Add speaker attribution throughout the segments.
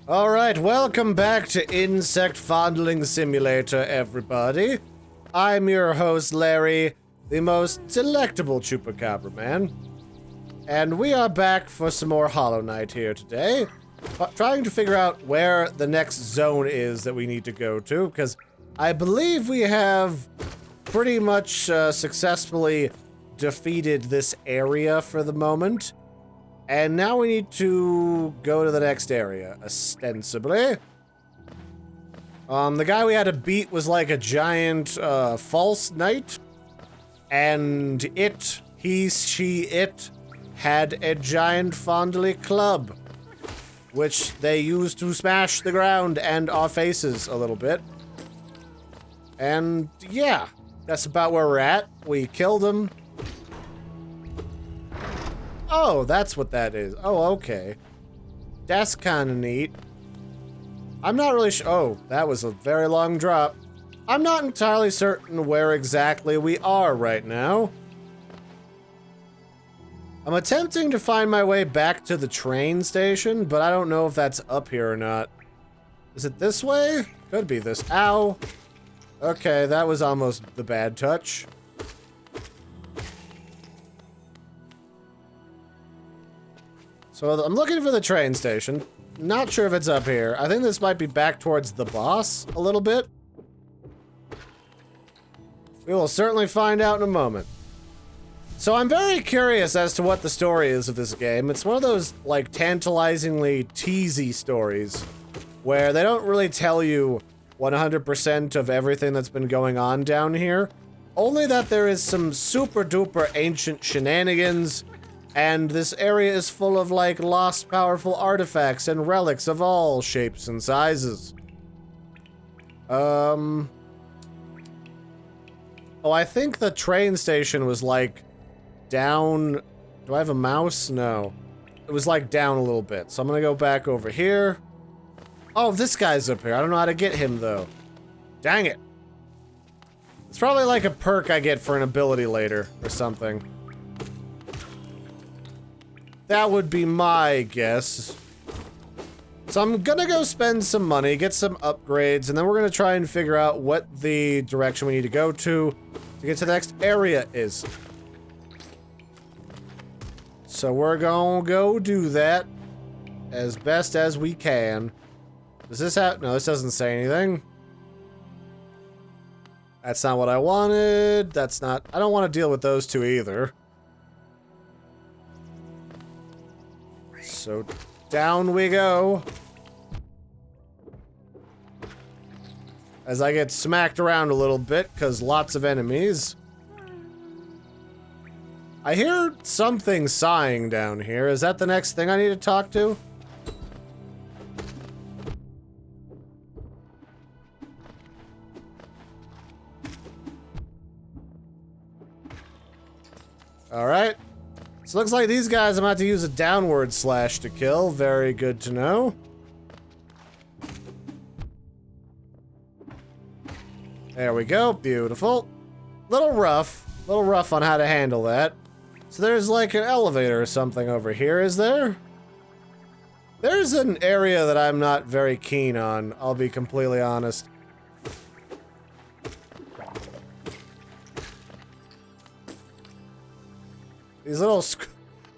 Speaker 1: Alright, welcome back to Insect Fondling Simulator, everybody. I'm your host, Larry, the most delectable Chupacabra man. And we are back for some more Hollow Knight here today. Trying to figure out where the next zone is that we need to go to, because I believe we have pretty much successfully defeated this area for the moment. And now we need to go to the next area, ostensibly. The guy we had to beat was like a giant, false knight. And it had a giant fondly club, which they used to smash the ground and our faces a little bit. And yeah, that's about where we're at. We killed him. Oh, that's what that is. Oh, okay. That's kind of neat. I'm not really sure. Oh, that was a very long drop. I'm not entirely certain where exactly we are right now. I'm attempting to find my way back to the train station, but I don't know if that's up here or not. Is it this way? Could be this. Ow. Okay, that was almost the bad touch. So I'm looking for the train station. Not sure if it's up here. I think this might be back towards the boss a little bit. We will certainly find out in a moment. So I'm very curious as to what the story is of this game. It's one of those, like, tantalizingly teasy stories where they don't really tell you 100% of everything that's been going on down here. Only that there is some super duper ancient shenanigans. And this area is full of, like, lost powerful artifacts and relics of all shapes and sizes. Oh, I think the train station was, like, down... Do I have a mouse? No. It was, like, down a little bit. So I'm gonna go back over here. Oh, this guy's up here. I don't know how to get him, though. Dang it. It's probably, like, a perk I get for an ability later or something. That would be my guess. So I'm gonna go spend some money, get some upgrades, and then we're gonna try and figure out what the direction we need to go to get to the next area is. So we're gonna go do that as best as we can. Does this have... No, this doesn't say anything. That's not what I wanted. That's not... I don't want to deal with those two either. So, down we go. As I get smacked around a little bit, because lots of enemies. I hear something sighing down here. Is that the next thing I need to talk to? Alright. So looks like these guys I'm about to use a downward slash to kill. Very good to know. There we go. Beautiful. Little rough on how to handle that. So there's like an elevator or something over here, is there? There's an area that I'm not very keen on, I'll be completely honest. These little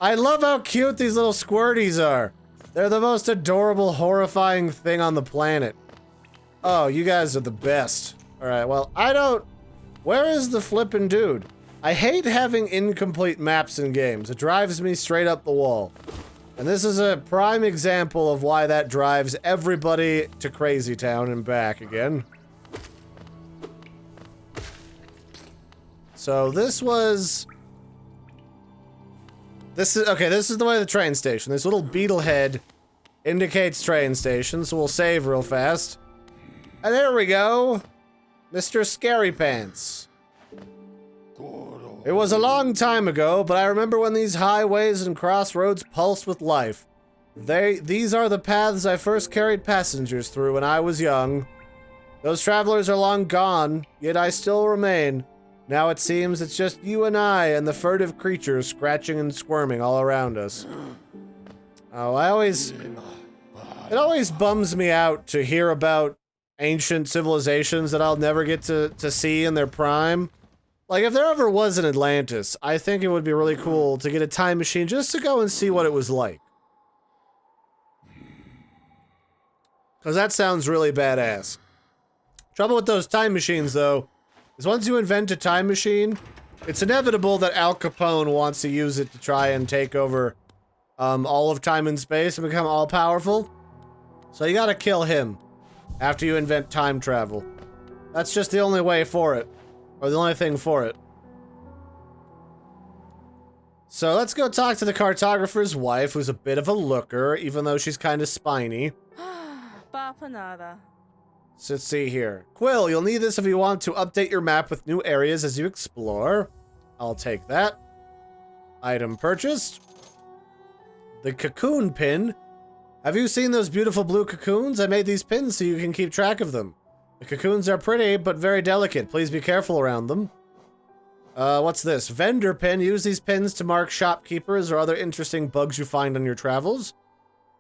Speaker 1: I love how cute these little squirties are. They're the most adorable, horrifying thing on the planet. Oh, you guys are the best. Alright, well, I don't... Where is the flippin' dude? I hate having incomplete maps in games. It drives me straight up the wall. And this is a prime example of why that drives everybody to Crazy Town and back again. So this was... This is the way to the train station. This little beetle head indicates train station, so we'll save real fast. And there we go. Mr. Scary Pants. It was a long time ago, but I remember when these highways and crossroads pulsed with life. These are the paths I first carried passengers through when I was young. Those travelers are long gone, yet I still remain. Now it seems it's just you and I and the furtive creatures scratching and squirming all around us. Oh, I always... It always bums me out to hear about ancient civilizations that I'll never get to see in their prime. Like, if there ever was an Atlantis, I think it would be really cool to get a time machine just to go and see what it was like. Because that sounds really badass. Trouble with those time machines, though, is once you invent a time machine, it's inevitable that Al Capone wants to use it to try and take over all of time and space and become all-powerful. So you gotta kill him after you invent time travel. That's just the only way for it. Or the only thing for it. So let's go talk to the cartographer's wife, who's a bit of a looker, even though she's kind of spiny. So let's see here. Quill, you'll need this if you want to update your map with new areas as you explore. I'll take that. Item purchased. The cocoon pin. Have you seen those beautiful blue cocoons? I made these pins so you can keep track of them. The cocoons are pretty, but very delicate. Please be careful around them. What's this? Vendor pin. Use these pins to mark shopkeepers or other interesting bugs you find on your travels.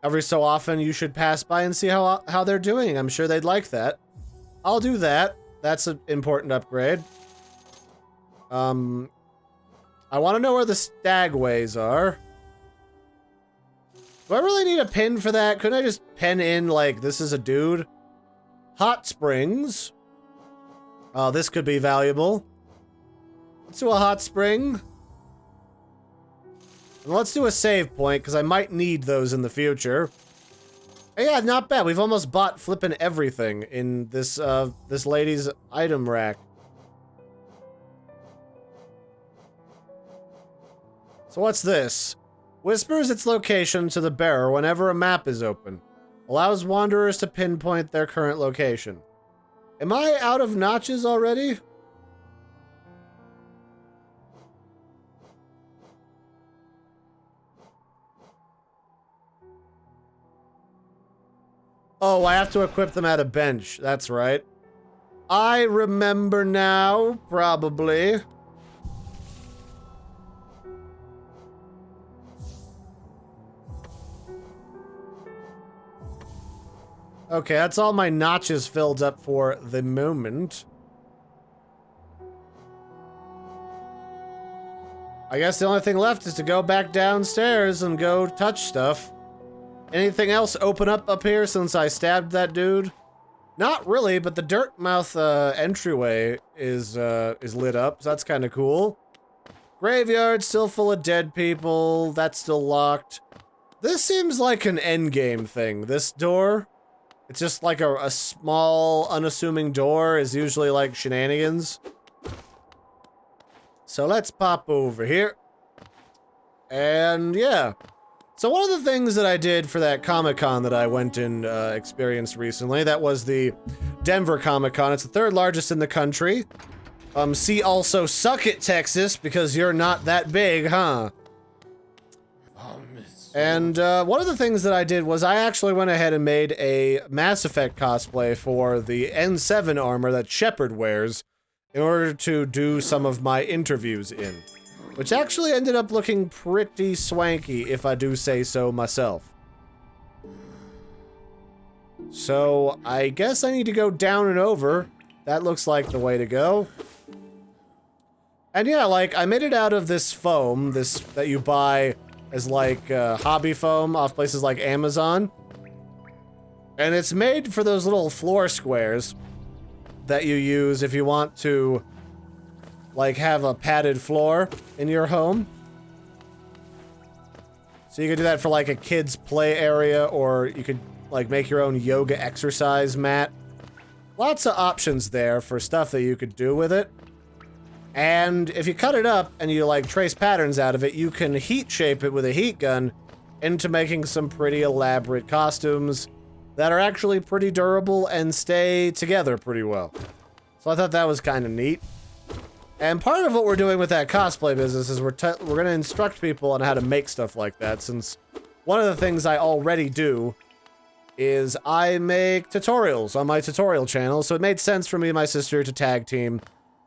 Speaker 1: Every so often, you should pass by and see how they're doing. I'm sure they'd like that. I'll do that. That's an important upgrade. I want to know where the stagways are. Do I really need a pin for that? Couldn't I just pen in, like, this is a dude? Hot springs. Oh, this could be valuable. Let's do a hot spring. And let's do a save point, because I might need those in the future. Hey, yeah, not bad. We've almost bought flipping everything in this, this lady's item rack. So what's this? Whispers its location to the bearer whenever a map is open. Allows wanderers to pinpoint their current location. Am I out of notches already? Oh, I have to equip them at a bench. That's right. I remember now, probably. Okay, that's all my notches filled up for the moment. I guess the only thing left is to go back downstairs and go touch stuff. Anything else open up here since I stabbed that dude? Not really, but the dirt mouth entryway is lit up, so that's kind of cool. Graveyard still full of dead people. That's still locked. This seems like an endgame thing. This door. It's just like a small, unassuming door is usually like shenanigans. So let's pop over here. And yeah. So one of the things that I did for that Comic-Con that I went and experienced recently, that was the Denver Comic-Con. It's the third largest in the country. See also Suck It, Texas, because you're not that big, huh? And one of the things that I did was I actually went ahead and made a Mass Effect cosplay for the N7 armor that Shepard wears in order to do some of my interviews in. Which actually ended up looking pretty swanky, if I do say so myself. So, I guess I need to go down and over. That looks like the way to go. And yeah, like, I made it out of this foam, this that you buy as like hobby foam off places like Amazon. And it's made for those little floor squares that you use if you want to like have a padded floor in your home. So you could do that for like a kid's play area, or you could like make your own yoga exercise mat. Lots of options there for stuff that you could do with it. And if you cut it up and you like trace patterns out of it, you can heat shape it with a heat gun into making some pretty elaborate costumes that are actually pretty durable and stay together pretty well. So I thought that was kind of neat. And part of what we're doing with that cosplay business is we're going to instruct people on how to make stuff like that, since one of the things I already do is I make tutorials on my tutorial channel, so it made sense for me and my sister to tag team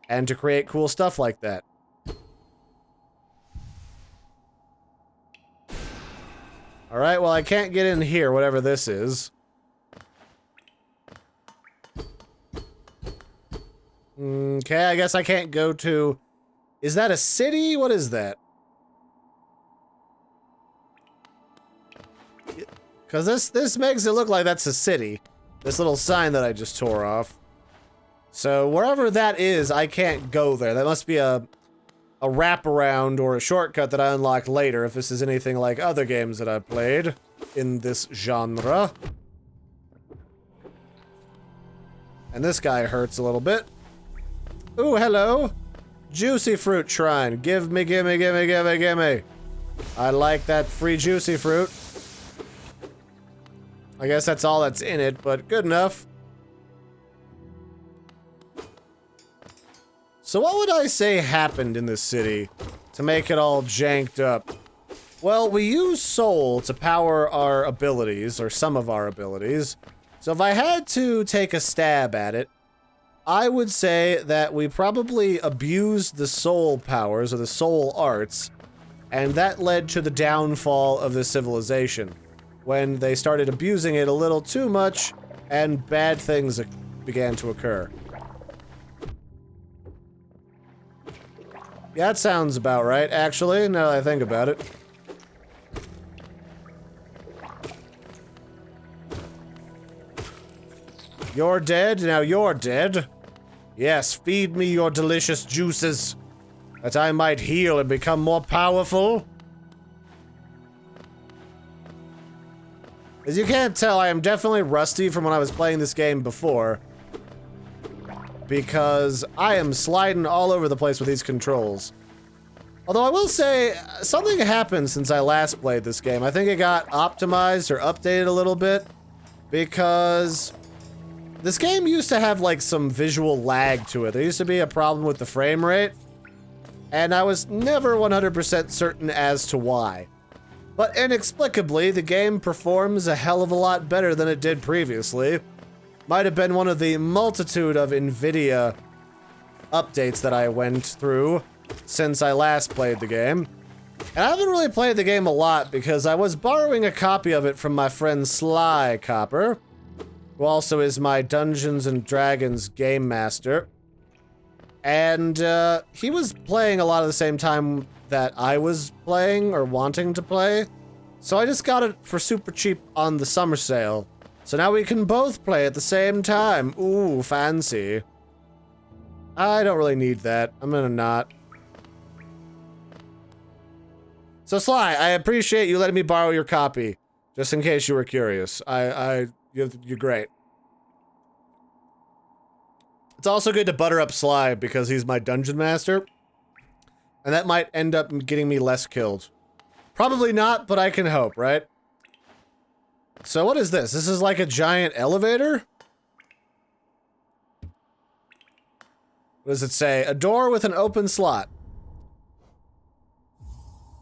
Speaker 1: and to create cool stuff like that. Alright, well I can't get in here, whatever this is. Okay, I guess I can't go to... Is that a city? What is that? Because this makes it look like that's a city. This little sign that I just tore off. So wherever that is, I can't go there. That must be a wraparound or a shortcut that I unlock later if this is anything like other games that I've played in this genre. And this guy hurts a little bit. Ooh, hello. Juicy fruit shrine. Gimme, gimme, gimme, gimme, gimme. I like that free juicy fruit. I guess that's all that's in it, but good enough. So what would I say happened in this city to make it all janked up? Well, we use soul to power our abilities, or some of our abilities. So if I had to take a stab at it, I would say that we probably abused the soul powers, or the soul arts, and that led to the downfall of the civilization, when they started abusing it a little too much, and bad things began to occur. Yeah, that sounds about right, actually, now that I think about it. You're dead, now you're dead. Yes, feed me your delicious juices, that I might heal and become more powerful. As you can't tell, I am definitely rusty from when I was playing this game before, because I am sliding all over the place with these controls. Although I will say, something happened since I last played this game. I think it got optimized or updated a little bit, because this game used to have like some visual lag to it. There used to be a problem with the frame rate, and I was never 100% certain as to why. But inexplicably, the game performs a hell of a lot better than it did previously. Might have been one of the multitude of NVIDIA updates that I went through since I last played the game. And I haven't really played the game a lot because I was borrowing a copy of it from my friend Sly Copper, who also is my Dungeons and Dragons game master. And he was playing a lot of the same time that I was playing or wanting to play. So I just got it for super cheap on the summer sale. So now we can both play at the same time. Ooh, fancy. I don't really need that. I'm gonna not. So Sly, I appreciate you letting me borrow your copy, just in case you were curious. You're great. It's also good to butter up Sly because he's my dungeon master, and that might end up getting me less killed. Probably not, but I can hope, right? So what is this? This is like a giant elevator? What does it say? A door with an open slot.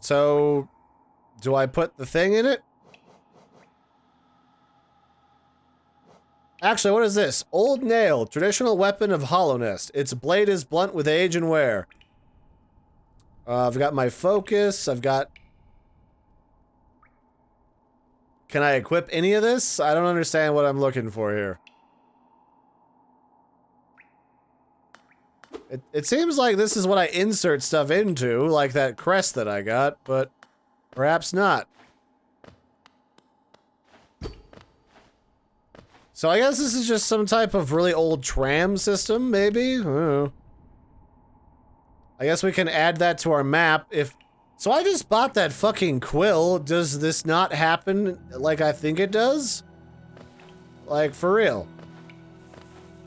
Speaker 1: So, do I put the thing in it? Actually, what is this? Old nail, traditional weapon of Hollownest. Its blade is blunt with age and wear. I've got my focus, I've got... Can I equip any of this? I don't understand what I'm looking for here. It seems like this is what I insert stuff into, like that crest that I got, but perhaps not. So I guess this is just some type of really old tram system, maybe? I don't know. I guess we can add that to our map if... So I just bought that fucking quill. Does this not happen like I think it does? Like, for real.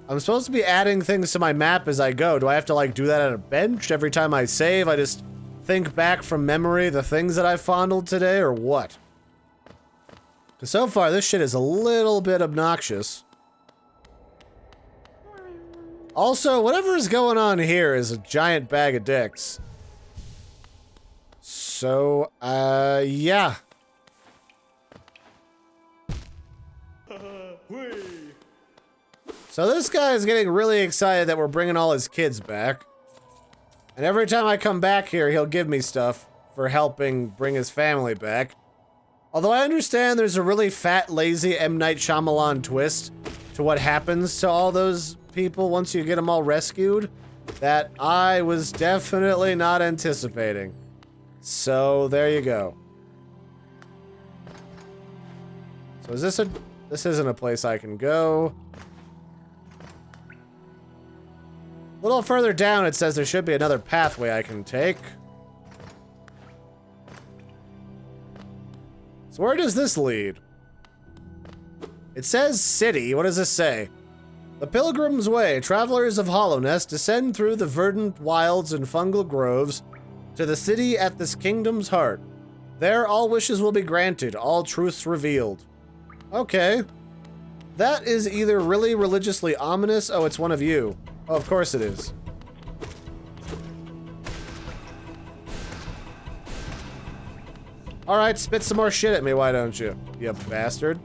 Speaker 1: I'm supposed to be adding things to my map as I go. Do I have to, like, do that at a bench every time I save? I just think back from memory the things that I fondled today, or what? Because so far, this shit is a little bit obnoxious. Also, whatever is going on here is a giant bag of dicks. So, yeah. So this guy is getting really excited that we're bringing all his kids back. And every time I come back here, he'll give me stuff for helping bring his family back. Although I understand there's a really fat, lazy M. Night Shyamalan twist to what happens to all those people once you get them all rescued that I was definitely not anticipating. So there you go. So is this a... This isn't a place I can go. A little further down it says there should be another pathway I can take. So where does this lead? It says city. What does this say? The Pilgrims Way, travelers of Hollowness descend through the verdant wilds and fungal groves to the city at this kingdom's heart. There all wishes will be granted, all truths revealed. Okay. That is either really religiously ominous. Oh, it's one of you. Oh, of course it is. Alright, spit some more shit at me, why don't you? You bastard.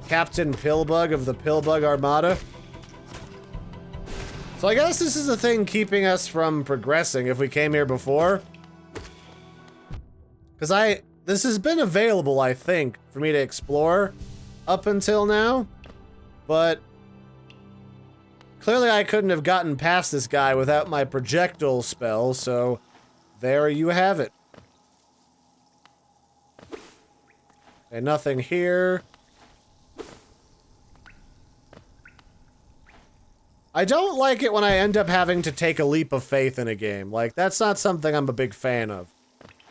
Speaker 1: Captain Pillbug of the Pillbug Armada. So I guess this is the thing keeping us from progressing if we came here before. Because this has been available, I think, for me to explore up until now. But clearly I couldn't have gotten past this guy without my projectile spell, so there you have it. Okay, nothing here. I don't like it when I end up having to take a leap of faith in a game. Like, that's not something I'm a big fan of.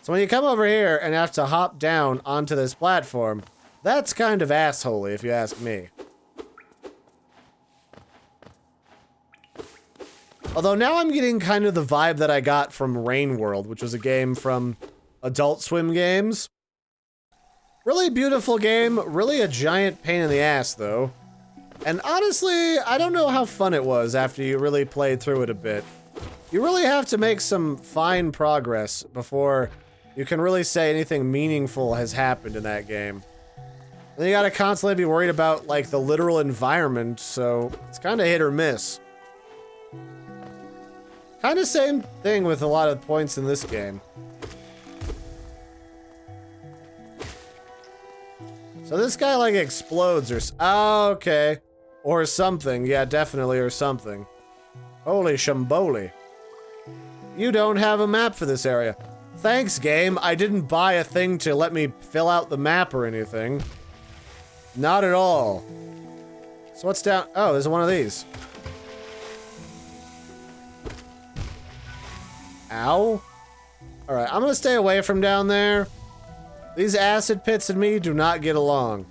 Speaker 1: So when you come over here and have to hop down onto this platform, that's kind of assholey, if you ask me. Although now I'm getting kind of the vibe that I got from Rain World, which was a game from Adult Swim Games. Really beautiful game, really a giant pain in the ass, though. And honestly, I don't know how fun it was after you really played through it a bit. You really have to make some fine progress before you can really say anything meaningful has happened in that game. And you gotta constantly be worried about, like, the literal environment, so it's kinda hit or miss. Kinda same thing with a lot of points in this game. So this guy, like, explodes or oh, okay. Or something. Yeah, definitely, or something. Holy shamboli. You don't have a map for this area. Thanks, game. I didn't buy a thing to let me fill out the map or anything. Not at all. So what's down? Oh, there's one of these. Ow. Alright, I'm gonna stay away from down there. These acid pits and me do not get along.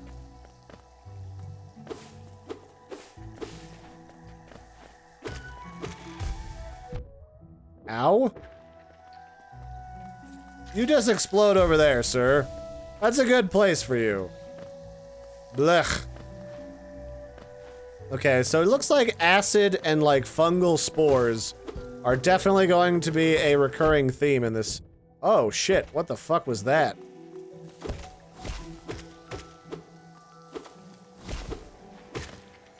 Speaker 1: Ow. You just explode over there, sir. That's a good place for you. Blech. Okay, so it looks like acid and, like, fungal spores are definitely going to be a recurring theme in this. Oh, shit. What the fuck was that?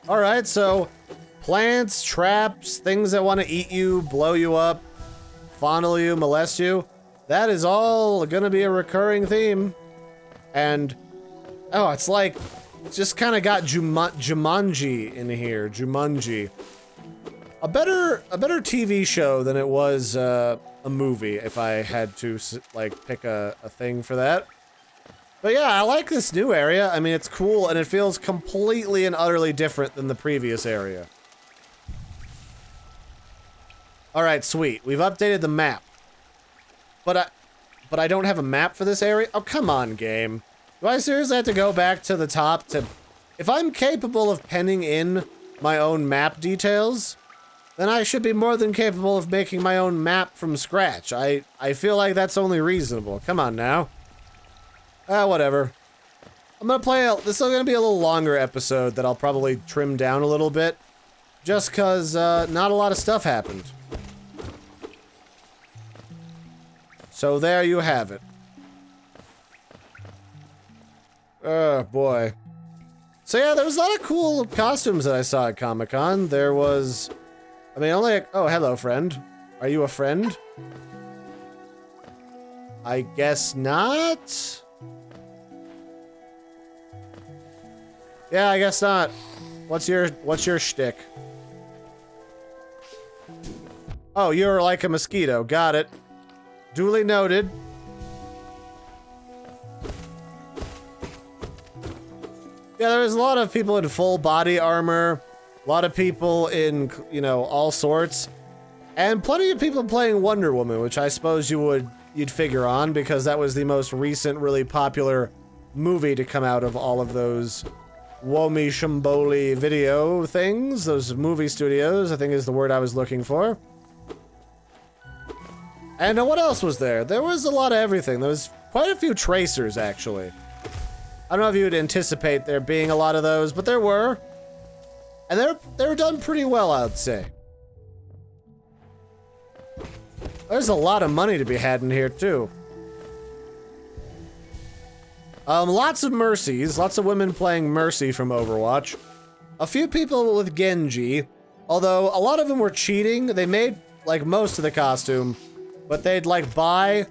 Speaker 1: Alright, so plants, traps, things that want to eat you, blow you up, fondle you, molest you. That is all gonna be a recurring theme. And, oh, it's like, just kind of got Jumanji in here. Jumanji. A better TV show than it was a movie, if I had to, like, pick a thing for that. But yeah, I like this new area. I mean, it's cool, and it feels completely and utterly different than the previous area. Alright, sweet. We've updated the map. But I don't have a map for this area? Oh, come on, game. Do I seriously have to go back to the top to... If I'm capable of penning in my own map details, then I should be more than capable of making my own map from scratch. I feel like that's only reasonable. Come on now. Whatever. I'm gonna play this is gonna be a little longer episode that I'll probably trim down a little bit. Just cause, not a lot of stuff happened. So there you have it. Oh, boy. So yeah, there was a lot of cool costumes that I saw at Comic-Con. There was... I mean, only... Oh, hello, friend. Are you a friend? I guess not? Yeah, I guess not. What's your shtick? Oh, you're like a mosquito. Got it. Duly noted. Yeah, there was a lot of people in full body armor. A lot of people in, you know, all sorts. And plenty of people playing Wonder Woman, which I suppose you'd figure on because that was the most recent, really popular movie to come out of all of those Womi Shamboli video things. Those movie studios, I think is the word I was looking for. And what else was there? There was a lot of everything. There was quite a few tracers, actually. I don't know if you would anticipate there being a lot of those, but there were. And they were done pretty well, I'd say. There's a lot of money to be had in here, too. Lots of Mercies. Lots of women playing Mercy from Overwatch. A few people with Genji. Although, a lot of them were cheating. They made, like, most of the costume. But they'd, like, buy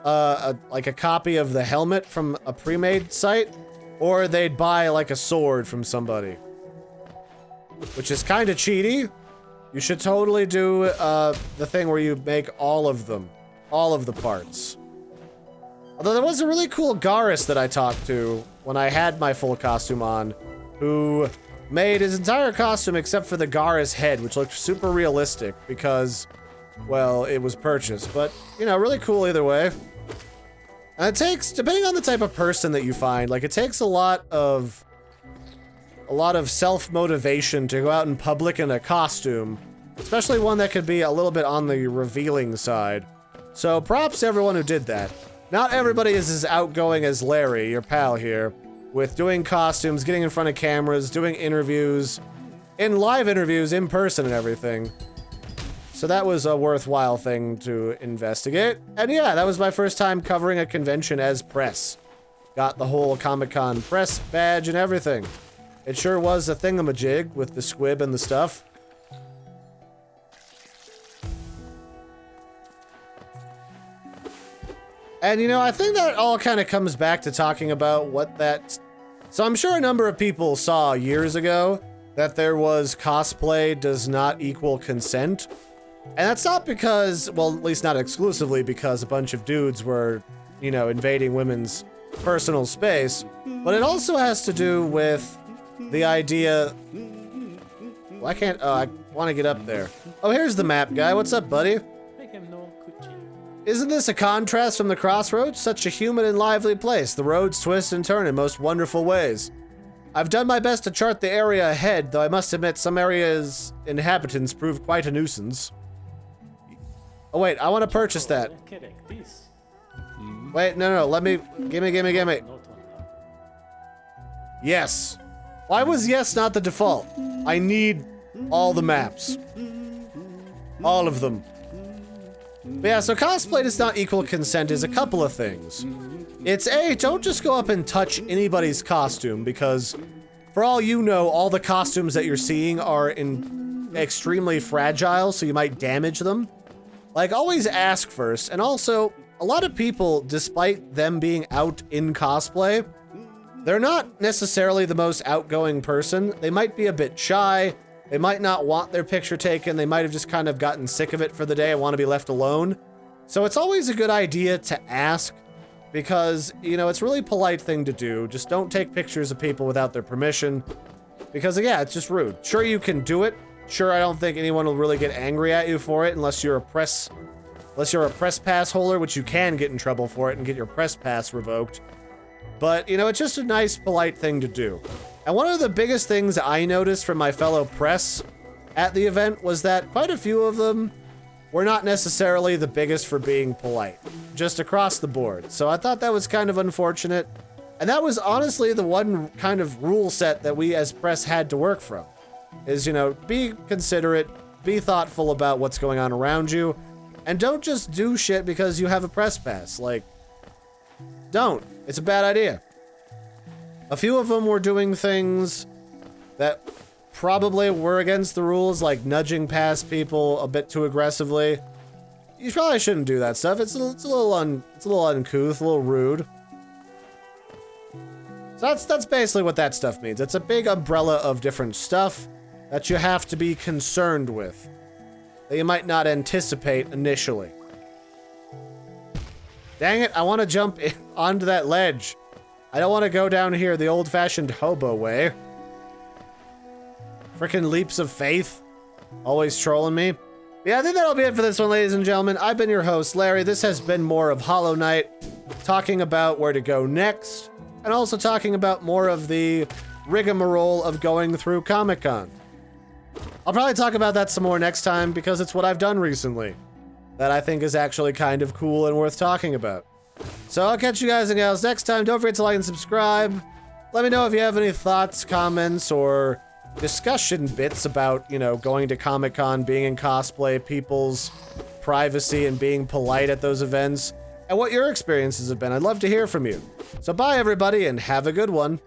Speaker 1: like a copy of the helmet from a pre-made site. Or they'd buy, like, a sword from somebody. Which is kind of cheaty. You should totally do the thing where you make all of them. All of the parts. Although there was a really cool Garrus that I talked to when I had my full costume on, who made his entire costume except for the Garrus head, which looked super realistic because, well, it was purchased. But, you know, really cool either way. And it takes, depending on the type of person that you find, like, it takes a lot of self-motivation to go out in public in a costume, especially one that could be a little bit on the revealing side. So props to everyone who did that. Not everybody is as outgoing as Larry, your pal here, with doing costumes, getting in front of cameras, doing interviews, in live interviews, in person and everything. So that was a worthwhile thing to investigate. And yeah, that was my first time covering a convention as press. Got the whole Comic-Con press badge and everything. It sure was a thingamajig with the squib and the stuff. And, you know, I think that all kind of comes back to talking about what that... So I'm sure a number of people saw years ago that there was cosplay does not equal consent. And that's not because, well, at least not exclusively because a bunch of dudes were, you know, invading women's personal space, but it also has to do with the idea... Well, I can't... Oh, I want to get up there. Oh, here's the map guy. What's up, buddy? Isn't this a contrast from the crossroads? Such a human and lively place. The roads twist and turn in most wonderful ways. I've done my best to chart the area ahead, though I must admit some areas' inhabitants prove quite a nuisance. Oh wait, I want to purchase that. Wait, no, let me... Gimme. Yes. Why was yes not the default? I need all the maps. All of them. But yeah, so cosplay does not equal consent is a couple of things. It's A, don't just go up and touch anybody's costume, because for all you know, all the costumes that you're seeing are extremely fragile, so you might damage them. Like, always ask first, and also, a lot of people, despite them being out in cosplay, they're not necessarily the most outgoing person. They might be a bit shy. They might not want their picture taken. They might have just kind of gotten sick of it for the day and want to be left alone. So it's always a good idea to ask because, you know, it's a really polite thing to do. Just don't take pictures of people without their permission because, yeah, it's just rude. Sure, you can do it. Sure, I don't think anyone will really get angry at you for it unless you're a press pass holder, which you can get in trouble for it and get your press pass revoked. But, you know, it's just a nice, polite thing to do. And one of the biggest things I noticed from my fellow press at the event was that quite a few of them were not necessarily the biggest for being polite, just across the board. So I thought that was kind of unfortunate. And that was honestly the one kind of rule set that we as press had to work from. Is, you know, be considerate, be thoughtful about what's going on around you, and don't just do shit because you have a press pass. Like, don't. It's a bad idea. A few of them were doing things that probably were against the rules, like nudging past people a bit too aggressively. You probably shouldn't do that stuff. It's a little uncouth, a little rude. So that's basically what that stuff means. It's a big umbrella of different stuff that you have to be concerned with, that you might not anticipate initially. Dang it, I want to jump onto that ledge. I don't want to go down here the old-fashioned hobo way. Frickin' leaps of faith. Always trolling me. Yeah, I think that'll be it for this one, ladies and gentlemen. I've been your host, Larry. This has been more of Hollow Knight, talking about where to go next, and also talking about more of the rigmarole of going through Comic-Con. I'll probably talk about that some more next time, because it's what I've done recently that I think is actually kind of cool and worth talking about. So I'll catch you guys and gals next time. Don't forget to like and subscribe. Let me know if you have any thoughts, comments, or discussion bits about, you know, going to Comic-Con, being in cosplay, people's privacy, and being polite at those events, and what your experiences have been. I'd love to hear from you. So bye, everybody, and have a good one.